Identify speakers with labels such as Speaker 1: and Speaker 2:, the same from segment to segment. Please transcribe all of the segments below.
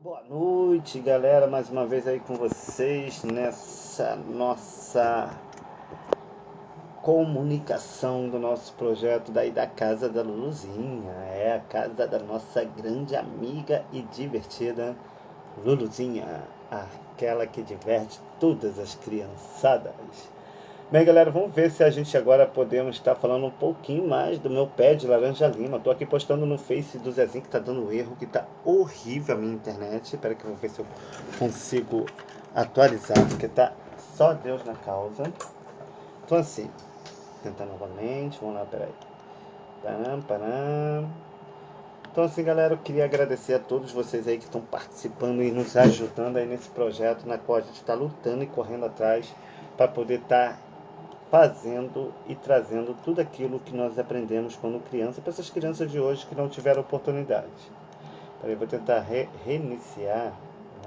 Speaker 1: Boa noite, galera, mais uma vez aí com vocês nessa nossa comunicação do nosso projeto daí da Casa da Luluzinha. É a casa da nossa grande amiga e divertida Luluzinha, aquela que diverte todas as criançadas. Bem, galera, vamos ver se a gente agora podemos estar falando um pouquinho mais do meu pé de laranja lima. Tô aqui postando no Face do Zezinho que tá dando erro, que tá horrível a minha internet. Espera que eu vou ver se eu consigo atualizar, porque tá só Deus na causa. Então assim, tentar novamente, vamos lá, peraí. Param, param. Então assim, galera, eu queria agradecer a todos vocês aí que estão participando e nos ajudando aí nesse projeto, na qual a gente está lutando e correndo atrás para poder estar fazendo e trazendo tudo aquilo que nós aprendemos quando criança para essas crianças de hoje que não tiveram oportunidade. Peraí, vou tentar reiniciar.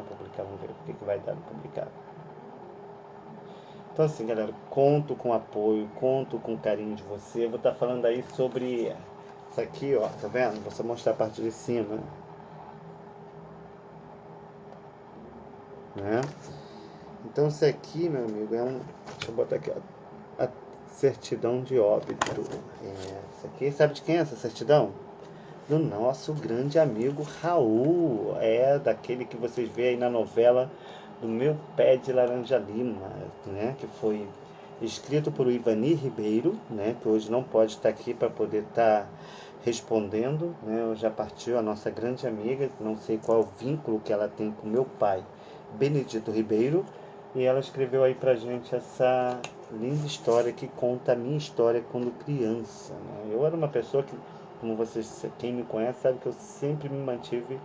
Speaker 1: Publicar, vamos ver o que vai dar no publicar. Então assim, galera, conto com apoio, conto com carinho de você. Eu vou estar falando aí sobre isso aqui, ó, tá vendo? Vou só mostrar a parte de cima, né? Então isso aqui, meu amigo, deixa eu botar aqui, ó, a certidão de óbito. Essa aqui, sabe de quem é essa certidão? Do nosso grande amigo Raul. Daquele que vocês veem aí na novela do Meu Pé de Laranja Lima, né? Que foi escrito por Ivani Ribeiro, né? Que hoje não pode estar aqui para poder estar respondendo, né? Já partiu a nossa grande amiga, não sei qual é o vínculo que ela tem com meu pai, Benedito Ribeiro, e ela escreveu aí pra gente essa linda história que conta a minha história quando criança, né? Eu era uma pessoa que, como vocês, quem me conhece, sabe que eu sempre me mantive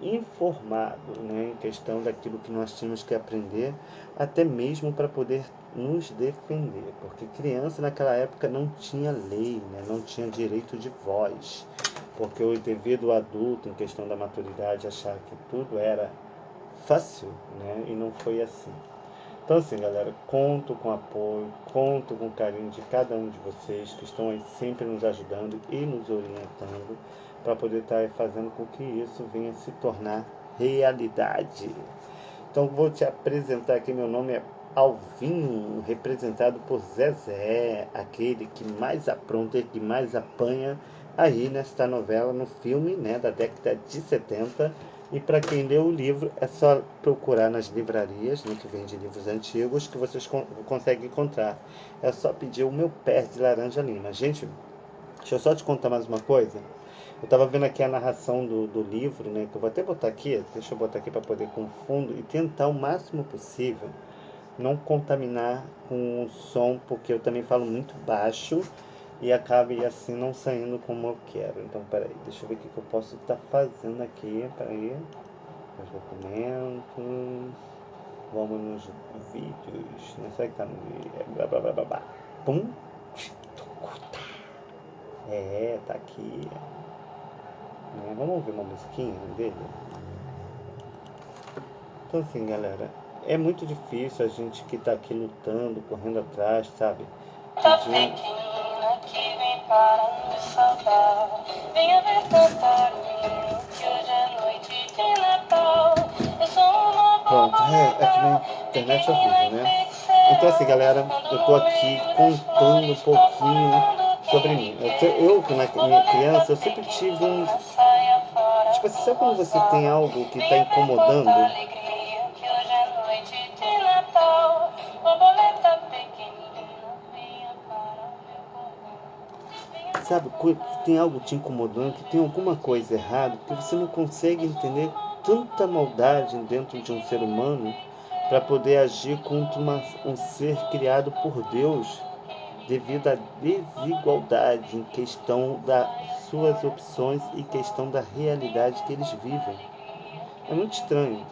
Speaker 1: informado, né, em questão daquilo que nós tínhamos que aprender, até mesmo para poder nos defender, porque criança naquela época não tinha lei, né, não tinha direito de voz, porque o dever do adulto, em questão da maturidade, achar que tudo era fácil, né, e não foi assim. Então assim, galera, conto com apoio, conto com o carinho de cada um de vocês que estão aí sempre nos ajudando e nos orientando para poder estar fazendo com que isso venha se tornar realidade. Então vou te apresentar aqui, meu nome é Alvinho, representado por Zezé, aquele que mais apronta e que mais apanha aí nesta novela, no filme, né, da década de 70. E para quem leu o livro, é só procurar nas livrarias, né, que vende livros antigos, que vocês conseguem encontrar. É só pedir o Meu Pé de Laranja Lima. Gente, deixa eu só te contar mais uma coisa. Eu estava vendo aqui a narração do livro, né, que eu vou até botar aqui, deixa eu botar aqui para poder com fundo e tentar o máximo possível não contaminar com o som, porque eu também falo muito baixo e acabe assim não saindo como eu quero. Então, peraí, deixa eu ver o que eu posso estar fazendo aqui. Peraí, os documentos, vamos nos vídeos, não sei que tá no vídeo, blá blá blá blá blá. Pum, tá aqui. Vamos ouvir uma musiquinha dele? Então assim, galera, é muito difícil a gente que tá aqui lutando, correndo atrás, sabe? Pequena que vem para me salvar, venha ver cantar o menino que hoje é noite de Natal. Eu sou uma pronto, aqui na internet é horrível, né? Então assim, galera, eu tô aqui contando um pouquinho sobre mim. Eu quando minha criança, eu sempre tive um... Tipo assim, sabe quando você tem algo que tá incomodando? Sabe, tem algo te incomodando, que tem alguma coisa errada, que você não consegue entender tanta maldade dentro de um ser humano para poder agir contra um ser criado por Deus devido à desigualdade em questão das suas opções e questão da realidade que eles vivem. É muito estranho.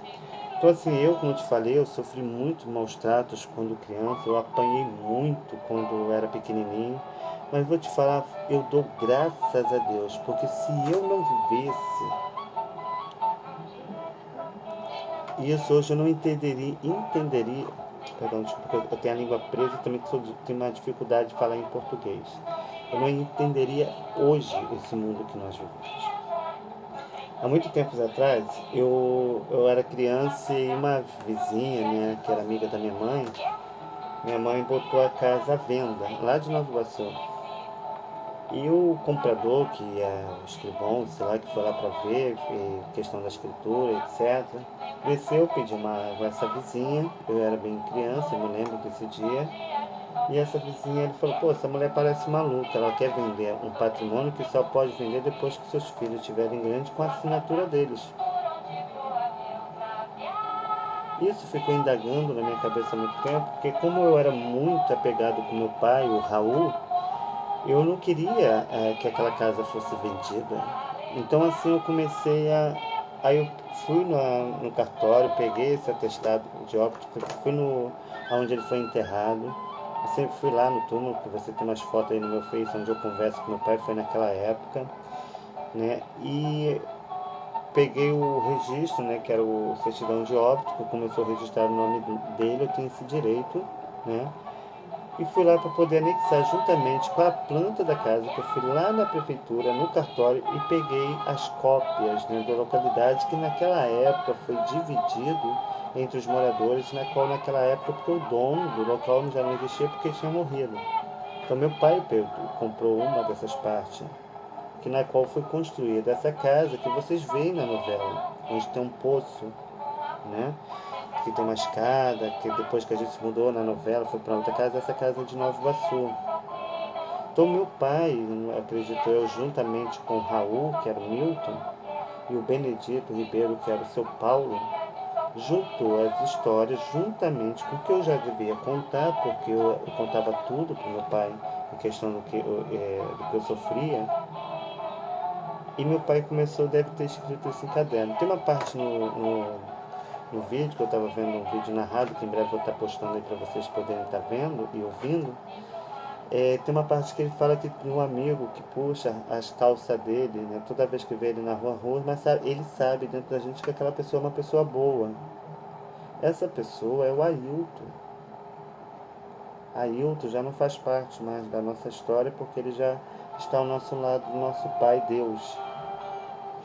Speaker 1: Então assim, eu, como eu te falei, eu sofri muito maus tratos quando criança, eu apanhei muito quando eu era pequenininho, mas vou te falar, eu dou graças a Deus, porque se eu não vivesse isso hoje, eu não entenderia, perdão, desculpa, eu tenho a língua presa e também tenho uma dificuldade de falar em português. Eu não entenderia hoje esse mundo que nós vivemos. há muito tempos atrás, eu era criança e uma vizinha, né, que era amiga da minha mãe botou a casa à venda, lá de Nova Iguaçu. E o comprador, que é o escrivão, sei lá, que foi lá para ver, questão da escritura, etc., desceu, pediu essa vizinha, eu era bem criança, eu me lembro desse dia, e essa vizinha, ele falou, pô, essa mulher parece maluca, ela quer vender um patrimônio que só pode vender depois que seus filhos estiverem grandes com a assinatura deles. Isso ficou indagando na minha cabeça há muito tempo, porque como eu era muito apegado com meu pai, o Raul, eu não queria que aquela casa fosse vendida. Então assim eu comecei a... Aí eu fui no cartório, peguei esse atestado de óbito, fui onde ele foi enterrado. Eu sempre fui lá no túmulo, que você tem umas fotos aí no meu Face, onde eu converso com meu pai, foi naquela época, né? E peguei o registro, né, que era o certidão de óbito, que como eu sou registrado o nome dele, eu tenho esse direito, né? E fui lá para poder anexar juntamente com a planta da casa, que eu fui lá na prefeitura, no cartório, e peguei as cópias, né, da localidade que naquela época foi dividido entre os moradores, na qual naquela época porque o dono do local já não existia porque tinha morrido. Então meu pai comprou uma dessas partes, que na qual foi construída essa casa que vocês veem na novela, onde tem um poço, né? Que tem uma escada, que depois que a gente se mudou na novela, foi para outra casa, essa casa é de Nova Iguaçu. Então meu pai, acredito eu, juntamente com o Raul, que era o Milton, e o Benedito Ribeiro, que era o seu Paulo, juntou as histórias juntamente com o que eu já devia contar, porque eu contava tudo para o meu pai, em questão do que eu sofria. E meu pai começou, deve ter escrito esse caderno. Tem uma parte no vídeo, que eu estava vendo um vídeo narrado, que em breve eu vou estar postando aí para vocês poderem estar vendo e ouvindo. Tem uma parte que ele fala que tem um amigo que puxa as calças dele, né? Toda vez que vê ele na rua, mas ele sabe dentro da gente que aquela pessoa é uma pessoa boa. Essa pessoa é o Ailton. Ailton já não faz parte mais da nossa história, porque ele já está ao nosso lado, do nosso Pai Deus,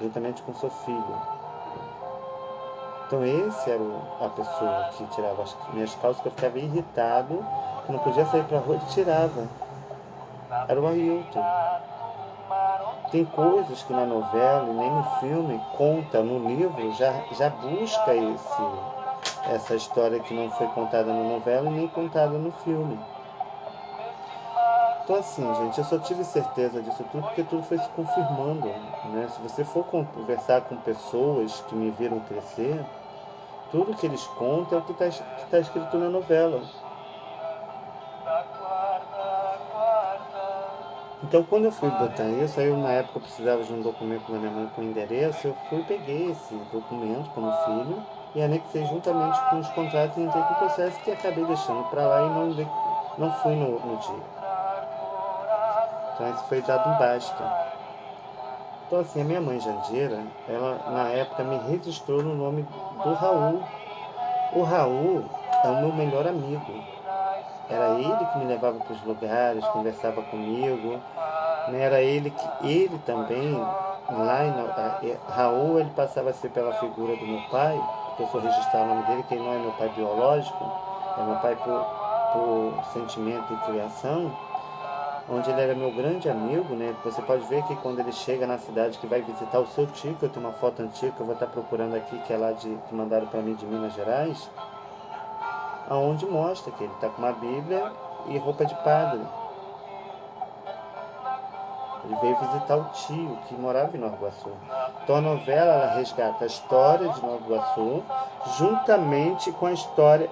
Speaker 1: juntamente com seu filho. Então esse era a pessoa que tirava as minhas calças, que eu ficava irritado, que não podia sair pra rua e tirava. Era o Ailton. Tem coisas que na novela e nem no filme conta, no livro já busca essa história que não foi contada na novela e nem contada no filme. Então assim, gente, eu só tive certeza disso tudo porque tudo foi se confirmando, né? Se você for conversar com pessoas que me viram crescer, tudo que eles contam é o que tá escrito na novela. Então quando eu fui botar isso, aí eu, na época eu precisava de um documento da minha mãe com endereço, eu fui peguei esse documento como filho e anexei juntamente com os contratos e entrei com o processo, que acabei deixando para lá e não fui no dia. Então esse foi dado um basta. Então assim, a minha mãe Jandira, ela na época me registrou no nome do Raul. O Raul é o meu melhor amigo. Era ele que me levava para os lugares, conversava comigo, né? Era ele também, lá em Raul, ele passava a ser pela figura do meu pai, porque eu sou registrar o nome dele, que ele não é meu pai biológico, é meu pai por sentimento e criação, onde ele era meu grande amigo, né? Você pode ver que quando ele chega na cidade, que vai visitar o seu tio, que eu tenho uma foto antiga que eu vou estar procurando aqui, que é lá que mandaram para mim de Minas Gerais, aonde mostra que ele está com uma Bíblia e roupa de padre. Ele veio visitar o tio que morava em Nova Iguaçu. Então a novela ela resgata a história de Nova Iguaçu juntamente com a história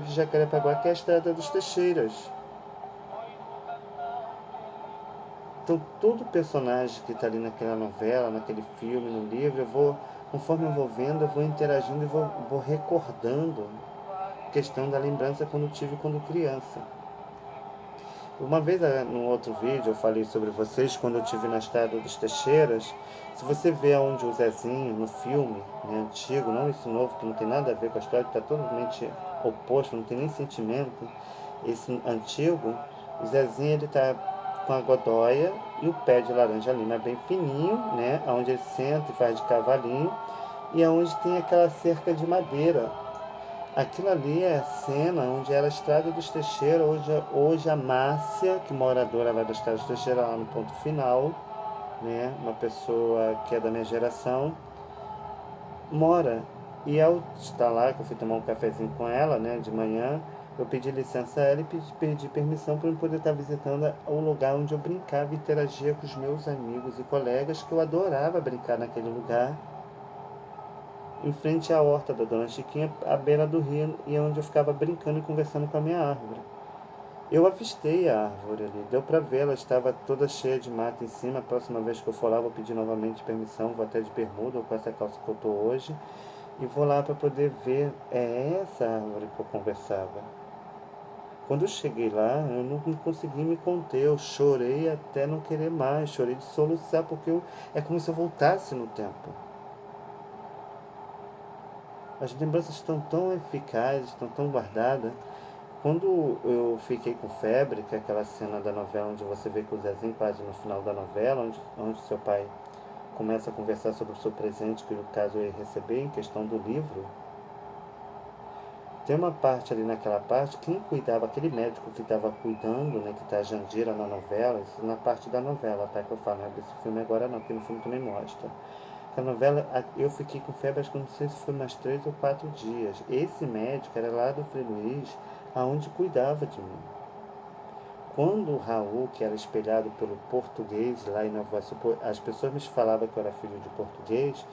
Speaker 1: de Jacarepaguá, que é a Estrada dos Teixeiras. Então todo personagem que está ali naquela novela, naquele filme, no livro, conforme eu vou vendo, eu vou interagindo e vou recordando a questão da lembrança quando criança. Uma vez, num outro vídeo, eu falei sobre vocês, quando eu estive na Estrada dos Teixeiras. Se você vê onde o Zezinho, no filme, né, antigo, não esse novo, que não tem nada a ver com a história, que está totalmente oposto, não tem nem sentimento, esse antigo, o Zezinho ele tá com a godóia e o pé de laranja lima bem fininho, né? Onde ele senta e faz de cavalinho, e aonde tem aquela cerca de madeira. Aquilo ali é a cena onde era a Estrada dos Teixeira, hoje a Márcia, que moradora lá da Estrada dos Teixeira, lá no ponto final, né? Uma pessoa que é da minha geração, mora. E ao estar lá, que eu fui tomar um cafezinho com ela, né, de manhã, eu pedi licença a ela e pedi permissão para eu poder estar visitando o lugar onde eu brincava e interagia com os meus amigos e colegas, que eu adorava brincar naquele lugar, em frente à horta da Dona Chiquinha, à beira do rio, e onde eu ficava brincando e conversando com a minha árvore. Eu avistei a árvore ali, deu para ver, ela estava toda cheia de mato em cima. A próxima vez que eu for lá, vou pedir novamente permissão, vou até de bermuda ou com essa calça que eu tô hoje, e vou lá para poder ver. É essa árvore que eu conversava. Quando eu cheguei lá, eu não consegui me conter, eu chorei até não querer mais, chorei de soluçar, porque é como se eu voltasse no tempo. As lembranças estão tão eficazes, estão tão guardadas. Quando eu fiquei com febre, que é aquela cena da novela onde você vê que o Zezinho quase no final da novela, onde seu pai começa a conversar sobre o seu presente, que no caso eu ia receber, em questão do livro, tem uma parte ali naquela parte, quem cuidava, aquele médico que estava cuidando, né, que está a Jandira na novela, isso na parte da novela, tá, que eu falo, né, desse filme agora não, porque no filme também mostra. A novela, eu fiquei com febre, acho que não sei se foi mais 3 ou 4 dias. Esse médico era lá do Frei Luiz, aonde cuidava de mim. Quando o Raul, que era espelhado pelo português lá em Nova Iguaçu, as pessoas me falavam que eu era filho de português,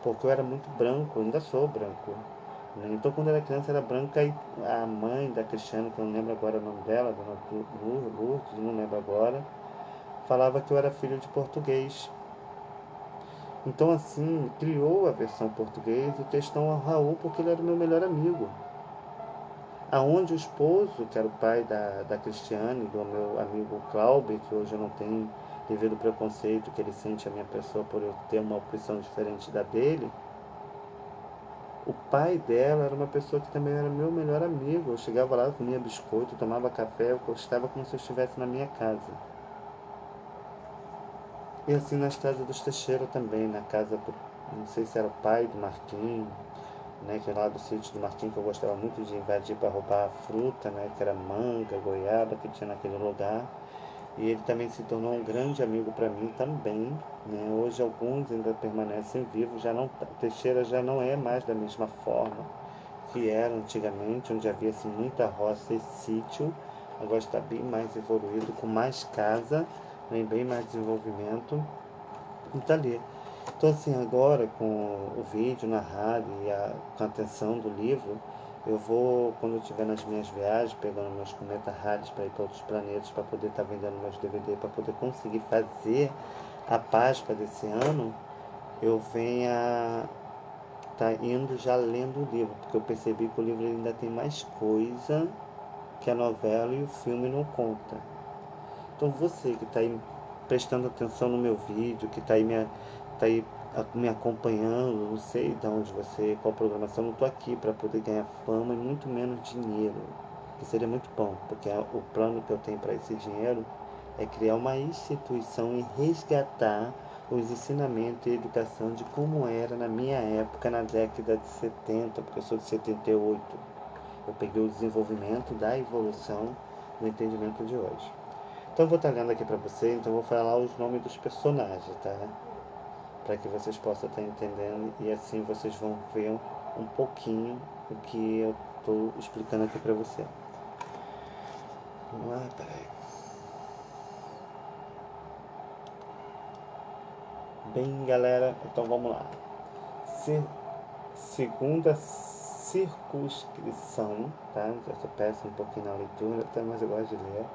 Speaker 1: porque eu era muito branco, ainda sou branco. Né? Então, quando eu era criança, era branca, e a mãe da Cristiane, que eu não lembro agora o nome dela, Dona Lourdes, não lembro agora, falava que eu era filho de português. Então, assim, criou a versão portuguesa e o textão ao Raul, porque ele era o meu melhor amigo. Aonde o esposo, que era o pai da Cristiane, do meu amigo Clauber, que hoje eu não tenho, devido ao preconceito que ele sente a minha pessoa por eu ter uma opção diferente da dele, o pai dela era uma pessoa que também era meu melhor amigo. Eu chegava lá, comia biscoito, tomava café, eu gostava como se eu estivesse na minha casa. E assim na Estrada dos Teixeira também, na casa do, não sei se era o pai do Marquinhos, né, que é lá do sítio do Marquinhos, que eu gostava muito de invadir para roubar a fruta, né, que era manga, goiaba, que tinha naquele lugar. E ele também se tornou um grande amigo para mim também, né. Hoje alguns ainda permanecem vivos, já não, Teixeira já não é mais da mesma forma que era antigamente, onde havia assim, muita roça e sítio. Agora está bem mais evoluído, com mais casa, né, bem mais desenvolvimento. E tá ali. Então assim, agora com o vídeo narrado e com a atenção do livro, eu vou, quando eu estiver nas minhas viagens, pegando meus cometas raros para ir para outros planetas, para poder estar vendendo meus DVD, para poder conseguir fazer a Páscoa desse ano, eu venha tá indo já lendo o livro, porque eu percebi que o livro ainda tem mais coisa que a novela e o filme não conta. Então você que está aí prestando atenção no meu vídeo, que tá aí me acompanhando, não sei de onde você, qual programação, não estou aqui para poder ganhar fama e muito menos dinheiro, que seria muito bom, porque o plano que eu tenho para esse dinheiro é criar uma instituição e resgatar os ensinamentos e educação de como era na minha época, na década de 70, porque eu sou de 78. Eu peguei o desenvolvimento da evolução do entendimento de hoje. Então eu vou estar lendo aqui para você, então eu vou falar os nomes dos personagens, tá? Para que vocês possam estar entendendo e assim vocês vão ver um pouquinho o que eu estou explicando aqui para você. Vamos lá, peraí. Bem, galera, então vamos lá. Segunda circunscrição, tá? Eu sou péssimo um pouquinho na leitura, mas eu gosto de ler.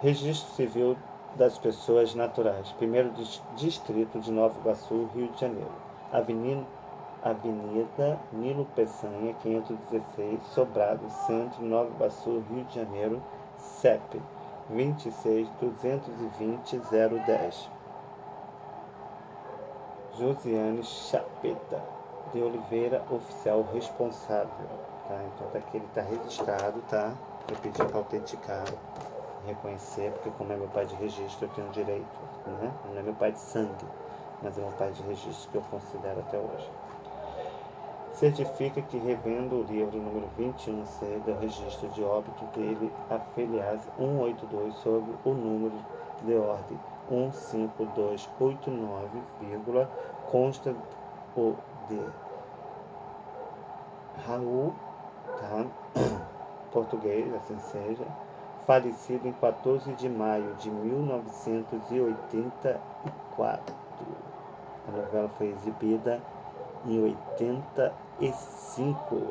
Speaker 1: Registro Civil das Pessoas Naturais. Primeiro Distrito de Nova Iguaçu, Rio de Janeiro. Avenida Nilo Peçanha, 516, Sobrado, Centro, Nova Iguaçu, Rio de Janeiro. CEP 26.220.010. Josiane Chapeta de Oliveira, oficial responsável. Tá? Então tá aqui, ele está registrado, tá? Eu pedi para autenticar, reconhecer, porque como é meu pai de registro, eu tenho direito, né? Não é meu pai de sangue, mas é meu pai de registro que eu considero até hoje. Certifica que, revendo o livro número 21C do registro de óbito dele, a filiase 182 sobre o número de ordem 15289, consta o de Raul, tá? Português, assim seja, falecido em 14 de maio de 1984. A novela foi exibida em 85.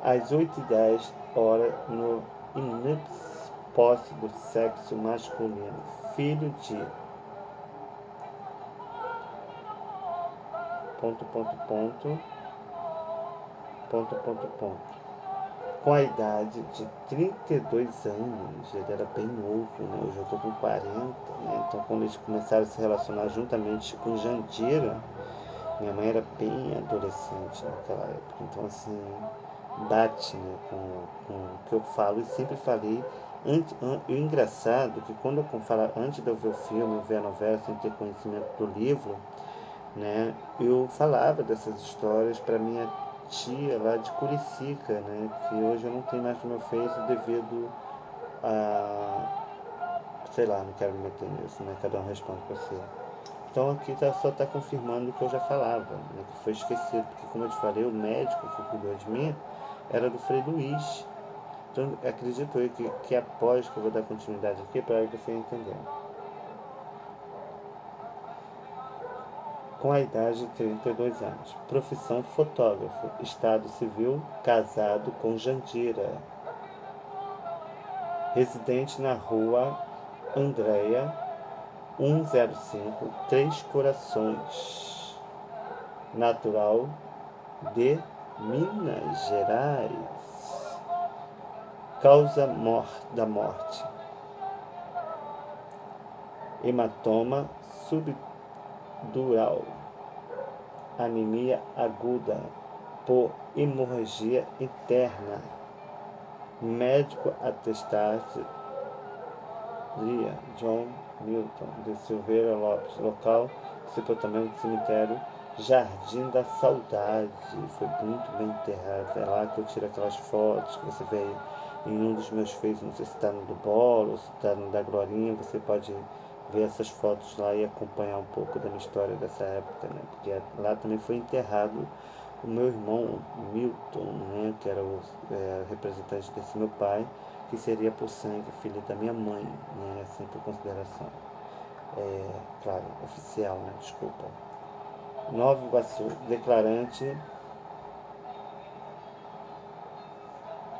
Speaker 1: Às 8h10 no inípice posse do sexo masculino, filho de com a idade de 32 anos, ele era bem novo, né? Hoje eu estou com 40, né? Então quando eles começaram a se relacionar juntamente com Jandira, minha mãe era bem adolescente naquela época, então assim, bate, né, com o que eu falo e sempre falei. E o engraçado é que quando eu falo, antes de eu ver o filme, eu ver a novela, sem ter conhecimento do livro, né, eu falava dessas histórias para minha tia lá de Curicica, né, que hoje eu não tenho mais no meu Face devido a, sei lá, não quero me meter nisso, né, cada um responde por si. Então aqui só está confirmando o que eu já falava, né, que foi esquecido, porque como eu te falei, o médico que cuidou de mim era do Frei Luiz. Então acredito eu que após que eu vou dar continuidade aqui para você entender. Com a idade de 32 anos. Profissão fotógrafo. Estado civil, casado com Jandira. Residente na rua Andréia, 105, Três Corações. Natural de Minas Gerais. Causa da morte. Hematoma subdural. Anemia aguda por hemorragia interna. Médico atestado John Milton de Silveira Lopes. Local sepultamento do cemitério Jardim da Saudade. Foi muito bem enterrado. É lá que eu tiro aquelas fotos que você vê em um dos meus feitos. Não sei se está no do Bolo ou se está no da Glorinha. Você pode ver essas fotos lá e acompanhar um pouco da minha história dessa época, né? Porque lá também foi enterrado o meu irmão Milton, né? Que era o representante desse meu pai, que seria por sangue filho da minha mãe, né? Assim, por consideração, claro, oficial, né? Desculpa. Nova Iguaçu, declarante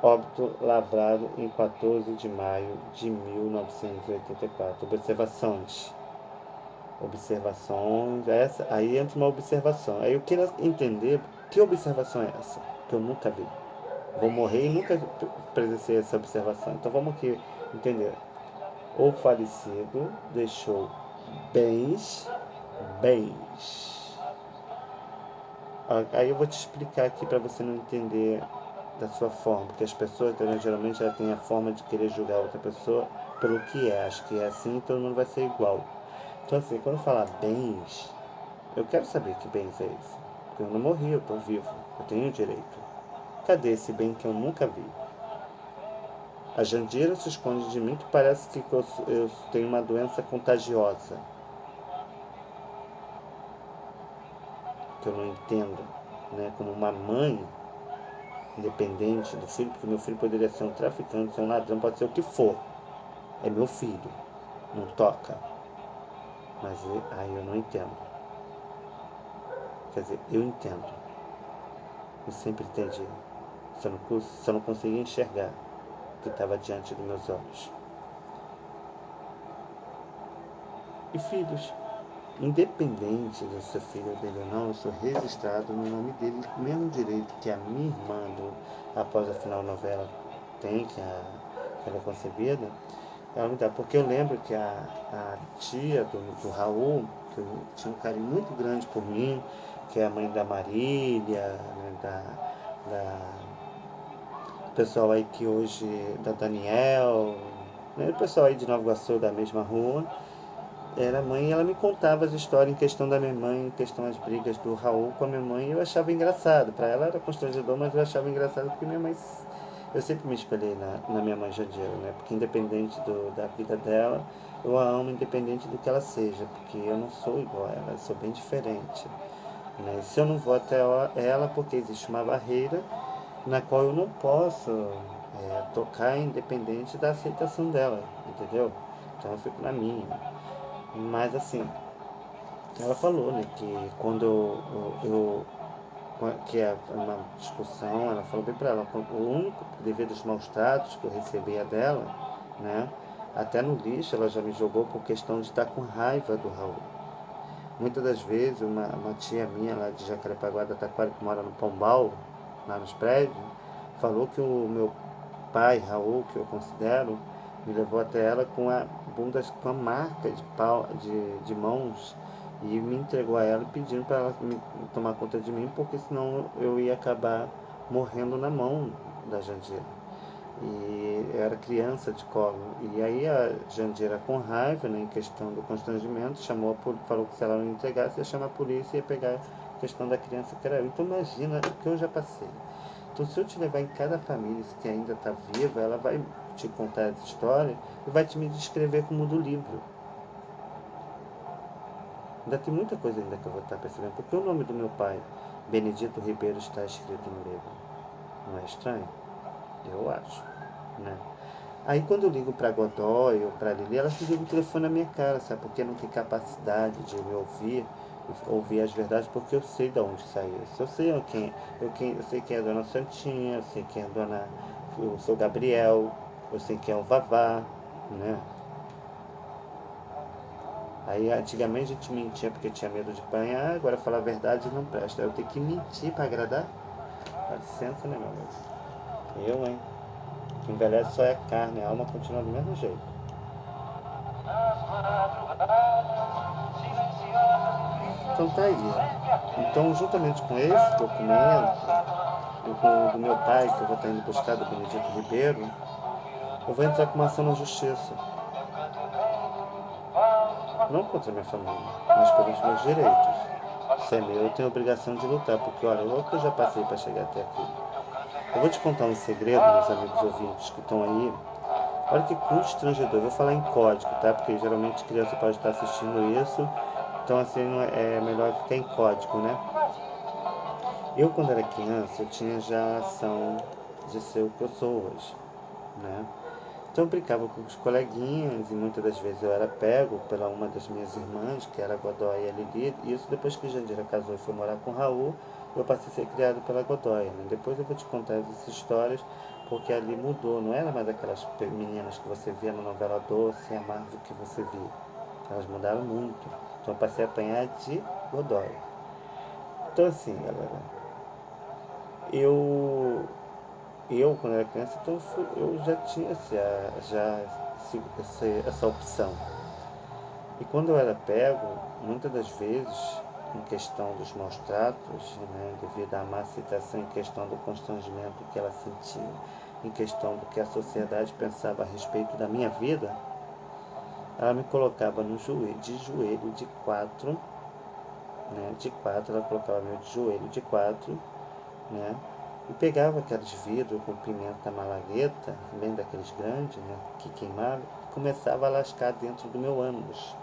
Speaker 1: óbito lavrado em 14 de maio de 1984. Observações, aí entra uma observação. Aí eu quero entender que observação é essa, que eu nunca vi. Vou morrer e nunca presenciei essa observação. Então vamos aqui entender. O falecido deixou bens. Aí eu vou te explicar aqui para você não entender da sua forma, porque as pessoas geralmente já têm a forma de querer julgar outra pessoa pelo que é. Acho que é assim, todo mundo vai ser igual. Então assim, quando eu falar bens, eu quero saber que bens é esse. Porque eu não morri, eu estou vivo, eu tenho direito. Cadê esse bem que eu nunca vi? A Jandira se esconde de mim, que parece que eu tenho uma doença contagiosa. Que eu não entendo, né? Como uma mãe independente do filho, porque meu filho poderia ser um traficante, ser um ladrão, pode ser o que for. É meu filho, não toca. Mas aí eu não entendo. Quer dizer, eu entendo. Eu sempre entendi. Só não conseguia enxergar o que estava diante dos meus olhos. E filhos, independente de ser filho dele ou não, eu sou registrado no nome dele, com o mesmo direito que a minha irmã, após a final novela, tem, que ela é concebida, ela me dá. Porque eu lembro que a tia do Raul, que tinha um carinho muito grande por mim, que é a mãe da Marília, né, o pessoal aí que hoje, da Daniel, né, o pessoal aí de Nova Iguaçu, da mesma rua, era mãe, e ela me contava as histórias em questão da minha mãe, em questão das brigas do Raul com a minha mãe, e eu achava engraçado. Para ela era constrangedor, mas eu achava engraçado porque minha mãe, eu sempre me espelhei na minha mãe Jandira, né? Porque independente da vida dela, eu a amo independente do que ela seja, porque eu não sou igual a ela, eu sou bem diferente, né? E se eu não vou até ela, porque existe uma barreira na qual eu não posso tocar independente da aceitação dela, entendeu? Então eu fico na minha. Mas assim, ela falou, né, que quando que é uma discussão, ela falou bem pra ela, o único, devido aos maus tratos que eu recebia dela, né, até no lixo ela já me jogou por questão de estar com raiva do Raul. Muitas das vezes, uma tia minha lá de Jacarepaguá da Taquara, que mora no Pombal, lá nos prédios, falou que o meu pai, Raul, que eu considero, me levou até ela com a bunda com a marca de pau, de mãos, e me entregou a ela pedindo para ela tomar conta de mim, porque senão eu ia acabar morrendo na mão da Jandira. E eu era criança de colo. E aí a Jandira, com raiva, né, em questão do constrangimento, falou que se ela não entregasse, ia chamar a polícia e ia pegar a questão da criança que era eu. Então imagina o que eu já passei. Então se eu te levar em cada família que ainda está viva, ela vai te contar essa história e vai te me descrever como do livro. Ainda tem muita coisa ainda que eu vou estar percebendo. Porque o nome do meu pai, Benedito Ribeiro, está escrito no livro. Não é estranho? Eu acho, né? Aí quando eu ligo para Godoy ou para Lili, ela desliga o telefone na minha cara, sabe? Porque não tem capacidade de me ouvir as verdades, porque eu sei de onde saiu isso. Eu sei quem é a Dona Santinha, eu sei quem é a Dona, eu sou Gabriel, eu sei quem é o Vavá, né? Aí antigamente a gente mentia porque tinha medo de apanhar, agora falar a verdade não presta. Eu tenho que mentir para agradar? Dá licença, né, meu amigo? Eu, hein? Que envelhece só é a carne, a alma continua do mesmo jeito. Então tá aí. Então, juntamente com esse documento, e com o do meu pai, que eu vou estar indo buscar do Benedito Ribeiro, eu vou entrar com uma ação na justiça. Não contra a minha família, mas pelos meus direitos. Se é meu, eu tenho a obrigação de lutar, porque olha, o que eu já passei para chegar até aqui. Eu vou te contar um segredo, meus amigos ouvintes que estão aí. Olha que constrangedor, eu vou falar em código, tá? Porque geralmente criança pode estar assistindo isso, então assim é melhor ficar em código, né? Eu quando era criança, eu tinha já a ação de ser o que eu sou hoje, né? Então eu brincava com os coleguinhas e muitas das vezes eu era pego pela uma das minhas irmãs, que era a Godoy e a Lili, e isso depois que Jandira casou e foi morar com o Raul, eu passei a ser criado pela Godoy, né? Depois eu vou te contar essas histórias, porque ali mudou, não era mais aquelas meninas que você via na novela Doce e Amargo que você via. Elas mudaram muito. Então eu passei a apanhar de Godoy. Então assim, galera, eu quando era criança, então eu já tinha essa opção. E quando eu era pego, muitas das vezes, em questão dos maus tratos, né, devido à má aceitação, em questão do constrangimento que ela sentia, em questão do que a sociedade pensava a respeito da minha vida, ela me colocava de joelho de quatro, né, ela colocava meu de joelho de quatro, né, e pegava aqueles vidros com pimenta malagueta, bem daqueles grandes, né, que queimava, e começava a lascar dentro do meu ânus.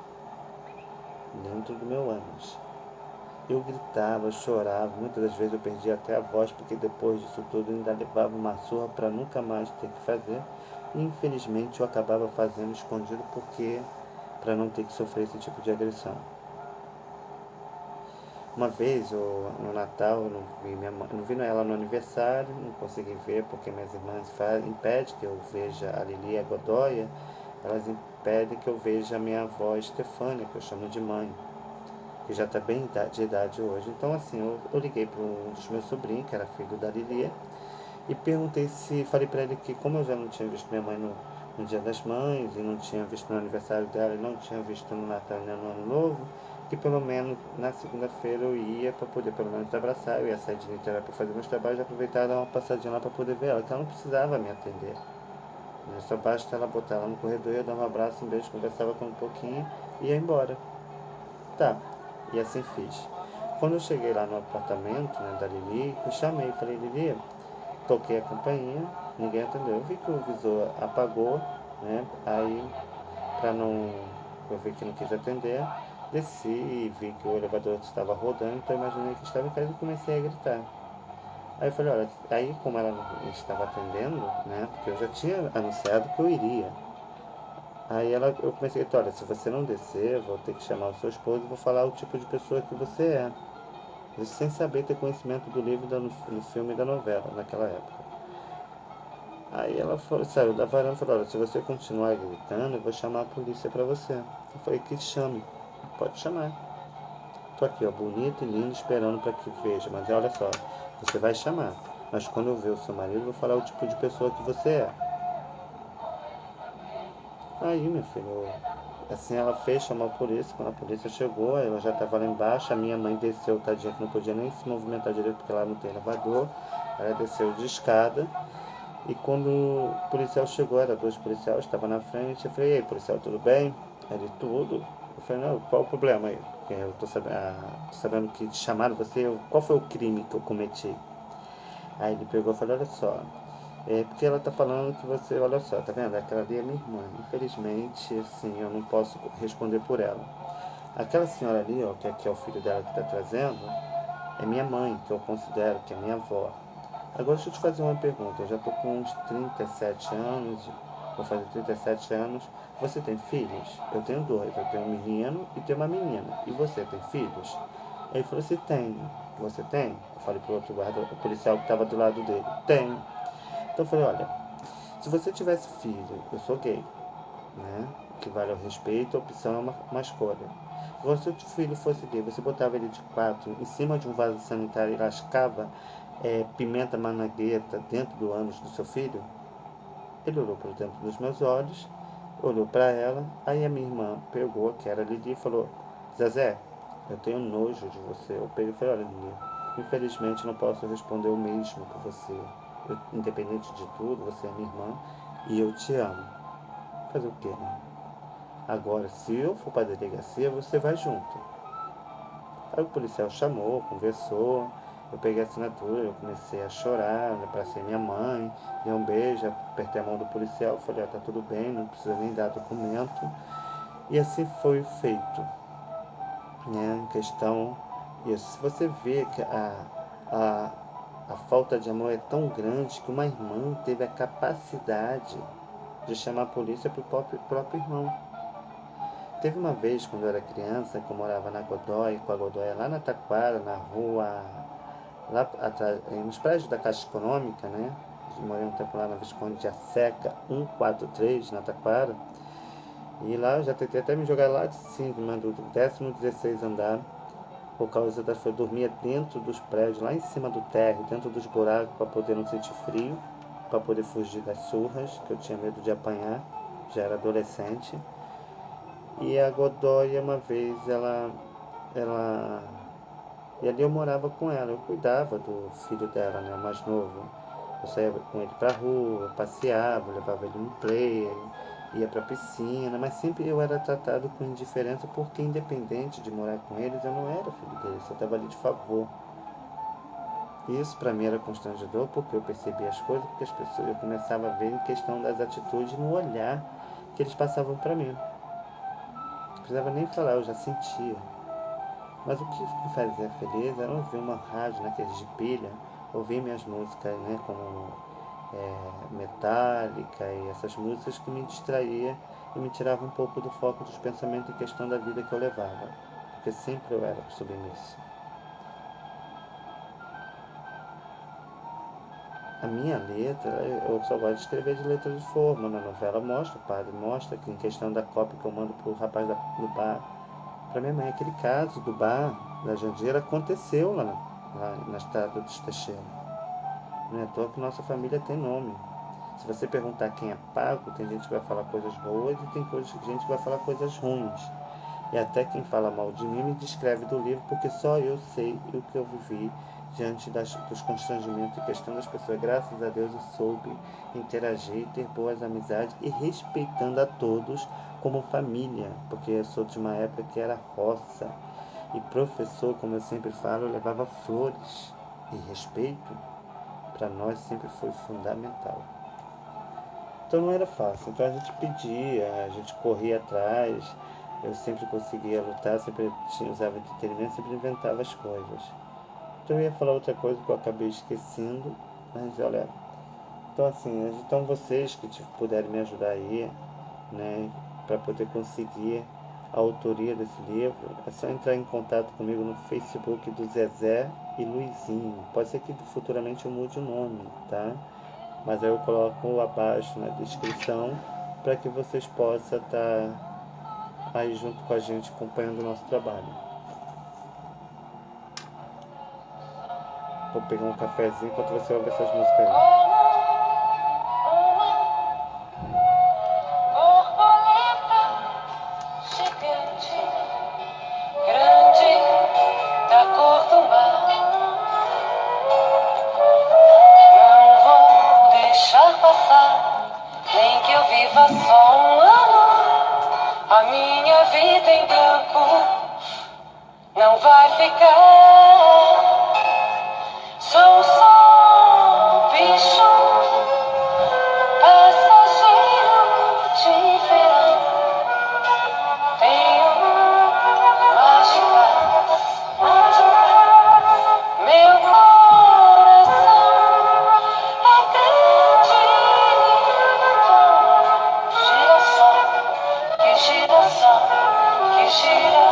Speaker 1: Dentro do meu ânus. Eu gritava, chorava, muitas das vezes eu perdia até a voz, porque depois disso tudo eu ainda levava uma surra para nunca mais ter que fazer. E infelizmente eu acabava fazendo escondido porque para não ter que sofrer esse tipo de agressão. Uma vez, no Natal, eu não vi minha mãe, não vi ela no aniversário, não consegui ver porque minhas irmãs impedem que eu veja a Lili e a Godoia, elas impedem que eu veja a minha avó Estefânia, que eu chamo de mãe, que já está bem de idade hoje. Então assim, eu liguei para um dos meus sobrinhos, que era filho da Lili, e perguntei falei para ele que como eu já não tinha visto minha mãe no Dia das Mães, e não tinha visto no aniversário dela, e não tinha visto no Natal nem no Ano Novo, que pelo menos na segunda-feira eu ia para poder pelo menos abraçar. Eu ia sair de Niterói para fazer meus trabalhos e aproveitar e dar uma passadinha lá para poder ver ela, que ela não precisava me atender. Só basta ela botar ela no corredor, eu dar um abraço, um beijo, conversava com um pouquinho e ia embora. Tá, e assim fiz. Quando eu cheguei lá no apartamento, né, da Lili, eu chamei, falei, Lili, toquei a campainha, ninguém atendeu. Eu vi que o visor apagou, né, aí pra não, eu vi que não quis atender, desci e vi que o elevador estava rodando, então eu imaginei que estava em casa e comecei a gritar. Aí eu falei, olha, aí como ela não estava atendendo, né, porque eu já tinha anunciado que eu iria. Aí eu comecei a gritar, olha, se você não descer, vou ter que chamar o seu esposo e vou falar o tipo de pessoa que você é. Isso sem saber ter conhecimento do livro, do filme e da novela naquela época. Aí ela saiu da varanda e falou, olha, se você continuar gritando, eu vou chamar a polícia pra você. Eu falei, que chame, pode chamar. Tô aqui, ó, bonito e lindo, esperando pra que veja, mas olha só, você vai chamar. Mas quando eu ver o seu marido, eu vou falar o tipo de pessoa que você é. Aí, meu filho, assim ela fez, chamou a polícia. Quando a polícia chegou, ela já estava lá embaixo. A minha mãe desceu, tadinha, que não podia nem se movimentar direito porque lá não tem elevador. Ela desceu de escada. E quando o policial chegou, era dois policiais, estava na frente. Eu falei, ei, policial, tudo bem? Ele, tudo. Eu falei, não, qual o problema aí? Porque eu tô sabendo que chamaram você, qual foi o crime que eu cometi? Aí ele pegou e falou, olha só, porque ela tá falando que você, olha só, tá vendo? Aquela ali é minha irmã. Infelizmente, assim, eu não posso responder por ela. Aquela senhora ali, ó, que é o filho dela que tá trazendo, é minha mãe, que eu considero que é minha avó. Agora deixa eu te fazer uma pergunta. Eu já tô com uns 37 anos, vou fazer 37 anos. Você tem filhos? Eu tenho dois. Eu tenho um menino e tenho uma menina. E você tem filhos? Ele falou assim, tenho. Você tem? Eu falei pro outro guarda, o policial que estava do lado dele. Tenho. Então eu falei, olha, se você tivesse filho, eu sou gay, né? O que vale ao respeito, a opção é uma escolha. Agora, se o filho fosse gay, você botava ele de quatro em cima de um vaso sanitário e lascava pimenta managueta dentro do ânus do seu filho? Ele olhou para dentro dos meus olhos, olhou para ela, aí a minha irmã pegou, que era a Lili, e falou, Zezé, eu tenho nojo de você. Eu peguei e falei, olha Lili, infelizmente não posso responder o mesmo por você. Independente de tudo, você é minha irmã e eu te amo. Fazer o quê, né? Agora, se eu for para a delegacia, você vai junto. Aí o policial chamou, conversou, eu peguei a assinatura, eu comecei a chorar, abracei minha mãe, dei um beijo, apertei a mão do policial, falei, tá tudo bem, não precisa nem dar documento. E assim foi feito, né, em questão isso. Se você vê que a, a falta de amor é tão grande que uma irmã teve a capacidade de chamar a polícia para o próprio irmão. Teve uma vez, quando eu era criança, que eu morava na Godói, com a Godói lá na Taquara, na rua, lá atrás, nos prédios da Caixa Econômica, né? Eu morei um tempo lá na Visconde de Seca, 143, na Taquara. E lá eu já tentei até me jogar lá de cima, do 16º andar, por causa da... Eu dormia dentro dos prédios, lá em cima do térreo, dentro dos buracos, para poder não sentir frio, para poder fugir das surras, que eu tinha medo de apanhar, já era adolescente. E a Godoy, uma vez, ela... E ali eu morava com ela, eu cuidava do filho dela, né, mais novo. Eu saía com ele pra rua, passeava, levava ele no play, ia pra piscina, mas sempre eu era tratado com indiferença porque, independente de morar com eles, eu não era filho deles, eu estava ali de favor. E isso pra mim era constrangedor porque eu percebia as coisas, porque as pessoas, eu começava a ver em questão das atitudes no olhar que eles passavam pra mim. Não precisava nem falar, eu já sentia. Mas o que me fazia feliz era ouvir uma rádio naqueles de pilha, ouvir minhas músicas, né, como Metallica e essas músicas que me distraía e me tirava um pouco do foco dos pensamentos em questão da vida que eu levava, porque sempre eu era submisso. A minha letra, eu só gosto de escrever de letra de forma. Na novela mostra, o padre mostra que em questão da cópia que eu mando pro rapaz do bar, pra minha mãe, aquele caso do bar, da Jandira, aconteceu lá na estrada dos Teixeira. Não é à toa que nossa família tem nome. Se você perguntar quem é Paco, tem gente que vai falar coisas boas e tem gente que vai falar coisas ruins. E até quem fala mal de mim me descreve do livro, porque só eu sei o que eu vivi diante dos constrangimentos e questão das pessoas. Graças a Deus eu soube interagir, ter boas amizades e respeitando a todos como família, porque eu sou de uma época que era roça. E professor, como eu sempre falo, levava flores. E respeito, para nós, sempre foi fundamental. Então não era fácil. Então a gente pedia, a gente corria atrás. Eu sempre conseguia lutar, sempre usava entretenimento, sempre inventava as coisas. Então eu ia falar outra coisa que eu acabei esquecendo. Mas olha, então assim, então vocês que puderem me ajudar aí, né, para poder conseguir a autoria desse livro, é só entrar em contato comigo no Facebook do Zezé e Luizinho. Pode ser que futuramente eu mude o nome, tá? Mas aí eu coloco abaixo na descrição para que vocês possam estar aí junto com a gente acompanhando o nosso trabalho. Vou pegar um cafezinho enquanto você ouve essas músicas aí.
Speaker 2: Só um ano, a minha vida em branco não vai ficar. Sou só um bicho passageiro de verão. Tenho mágicas, meu coração é grande. Girassol que gira.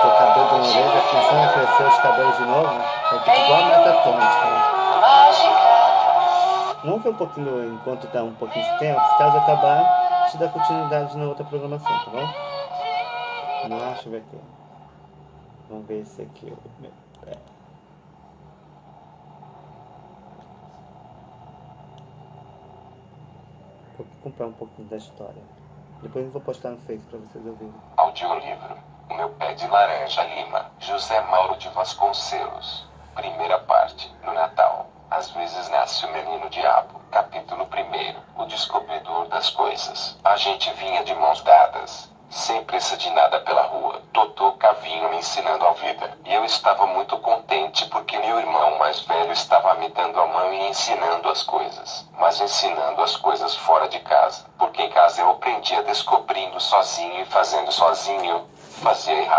Speaker 1: O cabelo da orelha começando a crescer os cabelos de novo, vai ficar igual a metatônica, né? Vamos ver um pouquinho, enquanto dá um pouquinho de tempo. Se caso acabar, te dá continuidade na outra programação, tá bom? Vamos lá, deixa eu ver aqui. Vamos ver esse aqui. Vou comprar um pouquinho da história. Depois eu vou postar no Face para vocês ouvirem.
Speaker 3: Audiolivro. O meu pé de laranja Lima. José Mauro de Vasconcelos. Primeira parte. No Natal. Às vezes nasce o menino diabo. Capítulo 1. O descobridor das coisas. A gente vinha de mãos dadas, sem pressa de nada pela rua. Totô Cavinho me ensinando a vida. E eu estava muito contente porque meu irmão mais velho estava me dando a mão e ensinando as coisas. Mas ensinando as coisas fora de casa. Porque em casa eu aprendia descobrindo sozinho e fazendo sozinho. Fazia errado.